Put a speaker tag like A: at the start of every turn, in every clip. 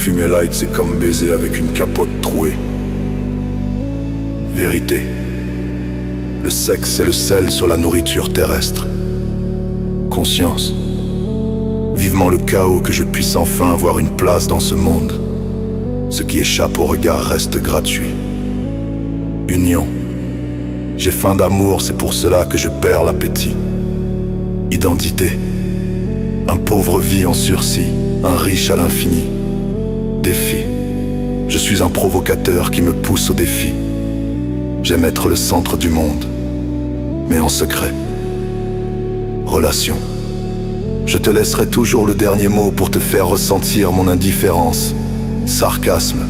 A: fumer light, c'est comme baiser avec une capote trouée. Vérité. Le sexe est le sel sur la nourriture terrestre. Conscience. Vivement le chaos que je puisse enfin avoir une place dans ce monde. Ce qui échappe au regard reste gratuit. Union. J'ai faim d'amour, c'est pour cela que je perds l'appétit. Identité. Un pauvre vit en sursis, un riche à l'infini. Défi. Je suis un provocateur qui me pousse au défi. J'aime être le centre du monde, mais en secret. Relation. Je te laisserai toujours le dernier mot pour te faire ressentir mon indifférence. Sarcasme.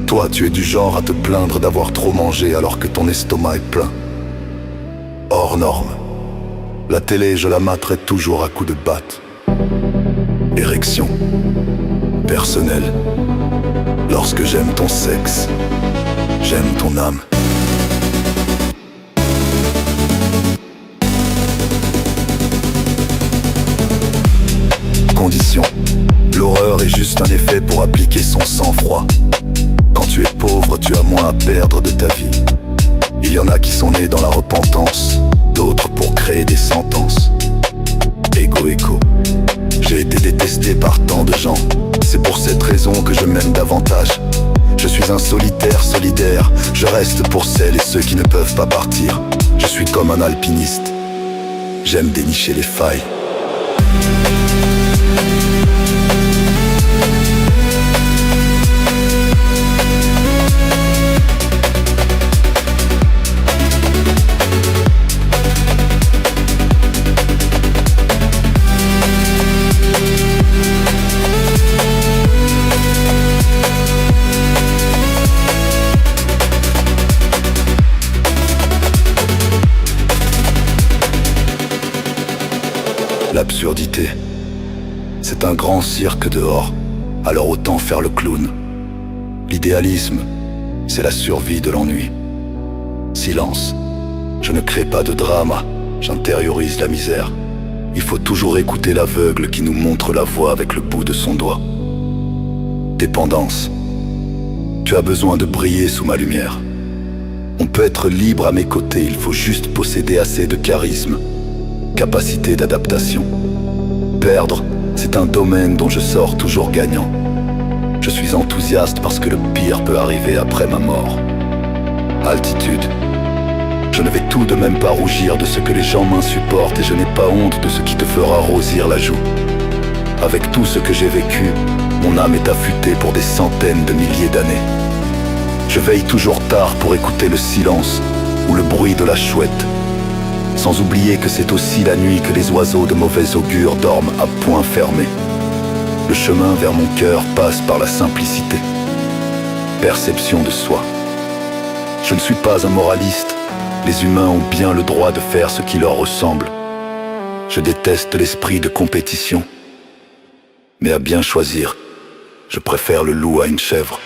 A: Toi, tu es du genre à te plaindre d'avoir trop mangé alors que ton estomac est plein. Hors norme. La télé, je la materai toujours à coups de batte. Érection. Personnel. Lorsque j'aime ton sexe, j'aime ton âme. Condition. L'horreur est juste un effet pour appliquer son sang-froid. Quand tu es pauvre, tu as moins à perdre de ta vie. Il y en a qui sont nés dans la repentance, d'autres pour créer des sentences. Égo. J'ai été détesté par tant de gens. C'est pour cette raison que je m'aime davantage. Je suis un solitaire solidaire. Je reste pour celles et ceux qui ne peuvent pas partir. Je suis comme un alpiniste. J'aime dénicher les failles. L'absurdité. C'est un grand cirque dehors, alors autant faire le clown. L'idéalisme, c'est la survie de l'ennui. Silence. Je ne crée pas de drama, j'intériorise la misère. Il faut toujours écouter l'aveugle qui nous montre la voie avec le bout de son doigt. Dépendance. Tu as besoin de briller sous ma lumière. On peut être libre à mes côtés, il faut juste posséder assez de charisme. Capacité d'adaptation. Perdre, c'est un domaine dont je sors toujours gagnant. Je suis enthousiaste parce que le pire peut arriver après ma mort. Altitude. Je ne vais tout de même pas rougir de ce que les gens m'insupportent et je n'ai pas honte de ce qui te fera rosir la joue. Avec tout ce que j'ai vécu, mon âme est affûtée pour des centaines de milliers d'années. Je veille toujours tard pour écouter le silence ou le bruit de la chouette. Sans oublier que c'est aussi la nuit que les oiseaux de mauvais augure dorment à poing fermé. Le chemin vers mon cœur passe par la simplicité. Perception de soi. Je ne suis pas un moraliste. Les humains ont bien le droit de faire ce qui leur ressemble. Je déteste l'esprit de compétition. Mais à bien choisir, je préfère le loup à une chèvre.